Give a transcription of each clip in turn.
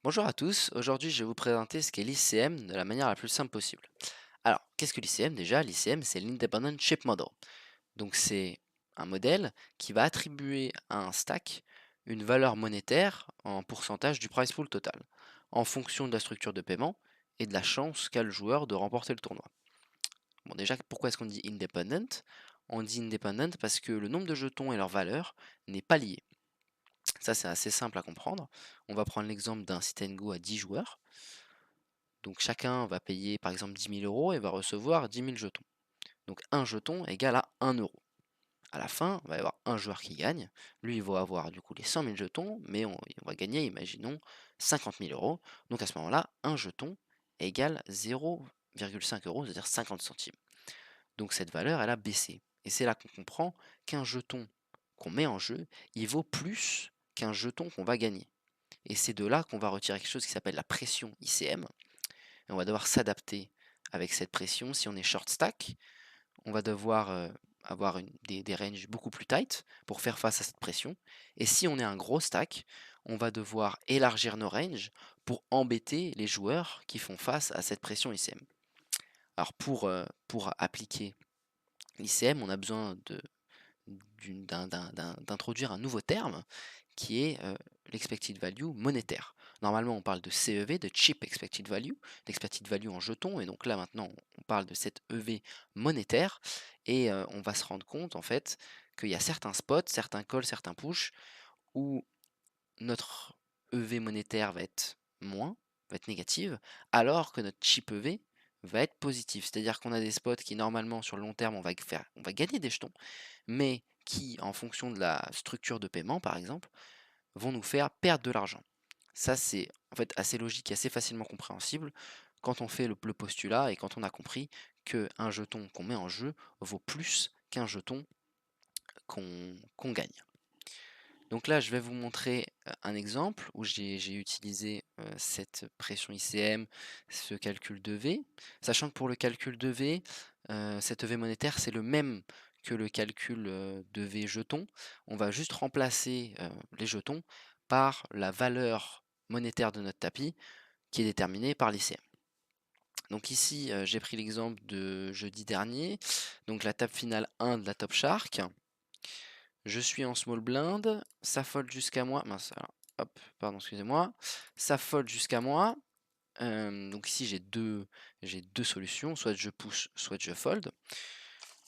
Bonjour à tous, aujourd'hui je vais vous présenter ce qu'est l'ICM de la manière la plus simple possible. Alors, qu'est-ce que l'ICM déjà? L'ICM c'est l'Independent Ship Model. Donc c'est un modèle qui va attribuer à un stack une valeur monétaire en pourcentage du price pool total, en fonction de la structure de paiement et de la chance qu'a le joueur de remporter le tournoi. Bon déjà, pourquoi est-ce qu'on dit independent? On dit independent parce que le nombre de jetons et leur valeur n'est pas lié. Ça c'est assez simple à comprendre. On va prendre l'exemple d'un sit and go à 10 joueurs. Donc chacun va payer par exemple 10 000 € et va recevoir 10 000 jetons. Donc un jeton égale à 1 euro. À la fin, il va y avoir un joueur qui gagne. Lui, il va avoir du coup les 100 000 jetons, mais on va gagner, imaginons, 50 000 €. Donc à ce moment-là, un jeton égale 0,5 euros, c'est-à-dire 50 centimes. Donc cette valeur, elle a baissé. Et c'est là qu'on comprend qu'un jeton qu'on met en jeu, il vaut plus qu'un jeton qu'on va gagner. Et c'est de là qu'on va retirer quelque chose qui s'appelle la pression ICM, et on va devoir s'adapter avec cette pression. Si on est short stack, on va devoir avoir des ranges beaucoup plus tight pour faire face à cette pression. Et si on est un gros stack, on va devoir élargir nos ranges pour embêter les joueurs qui font face à cette pression ICM. Alors pour appliquer l'ICM, on a besoin d'introduire un nouveau terme qui est l'expected value monétaire. Normalement, on parle de CEV, de Cheap Expected Value, d'expected value en jetons, et donc là maintenant, on parle de cette EV monétaire, et on va se rendre compte en fait qu'il y a certains spots, certains calls, certains push, où notre EV monétaire va être négative, alors que notre cheap EV va être positif. C'est-à-dire qu'on a des spots qui normalement sur le long terme on va gagner des jetons, mais qui en fonction de la structure de paiement par exemple, vont nous faire perdre de l'argent. Ça c'est en fait assez logique et assez facilement compréhensible quand on fait le postulat et quand on a compris qu'un jeton qu'on met en jeu vaut plus qu'un jeton qu'on gagne. Donc là, je vais vous montrer un exemple où j'ai utilisé cette pression ICM, ce calcul de V, sachant que pour le calcul de V, cette V monétaire, c'est le même que le calcul de V jetons. On va juste remplacer les jetons par la valeur monétaire de notre tapis qui est déterminée par l'ICM. Donc ici, j'ai pris l'exemple de jeudi dernier, donc la table finale 1 de la Top Shark. Je suis en small blind, ça fold jusqu'à moi. Mince, alors, hop, pardon, excusez-moi. Ça fold jusqu'à moi. Donc ici j'ai deux solutions, soit je push, soit je fold.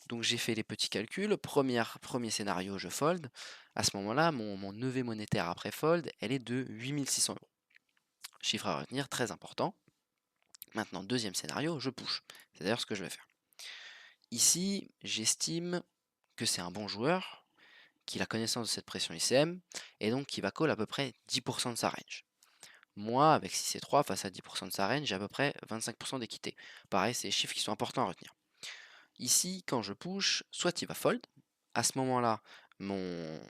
Donc j'ai fait les petits calculs. Premier scénario, je fold. À ce moment-là, mon EV monétaire après fold, elle est de 8 600 €. Chiffre à retenir, très important. Maintenant, deuxième scénario, je push. C'est d'ailleurs ce que je vais faire. Ici, j'estime que c'est un bon joueur, qu'il a connaissance de cette pression ICM, et donc qui va call à peu près 10% de sa range. Moi, avec 6 et 3, face à 10% de sa range, j'ai à peu près 25% d'équité. Pareil, c'est des chiffres qui sont importants à retenir. Ici, quand je push, soit il va fold. À ce moment-là, mon...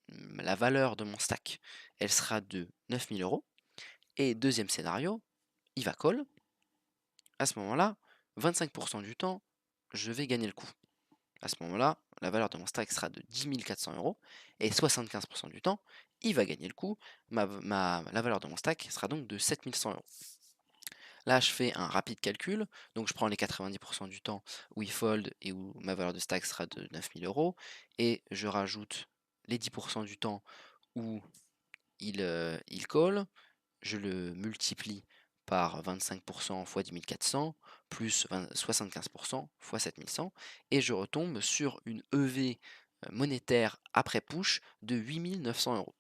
la valeur de mon stack, elle sera de 9 000 €. Et deuxième scénario, il va call. À ce moment-là, 25% du temps, je vais gagner le coup. À ce moment-là, la valeur de mon stack sera de 10 400 € et 75% du temps, il va gagner le coup. La valeur de mon stack sera donc de 7 100 €. Là, je fais un rapide calcul, donc je prends les 90% du temps où il fold et où ma valeur de stack sera de 9 000 € et je rajoute les 10% du temps où il call, je le multiplie par 25% fois 10 400 plus 75% fois 7100 et je retombe sur une EV monétaire après push de 8 900 €.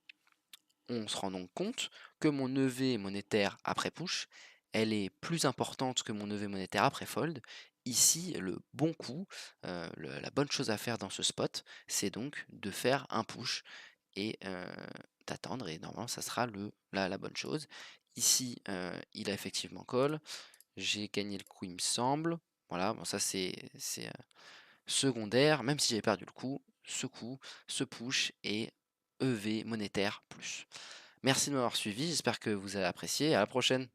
On se rend donc compte que mon EV monétaire après push, elle est plus importante que mon EV monétaire après fold. Ici, le bon coup, la bonne chose à faire dans ce spot, c'est donc de faire un push et d'attendre, et normalement ça sera la bonne chose. Ici, il a effectivement call, j'ai gagné le coup il me semble. Voilà, bon ça c'est secondaire, même si j'avais perdu le coup, ce push est EV monétaire plus. Merci de m'avoir suivi, j'espère que vous avez apprécié, à la prochaine.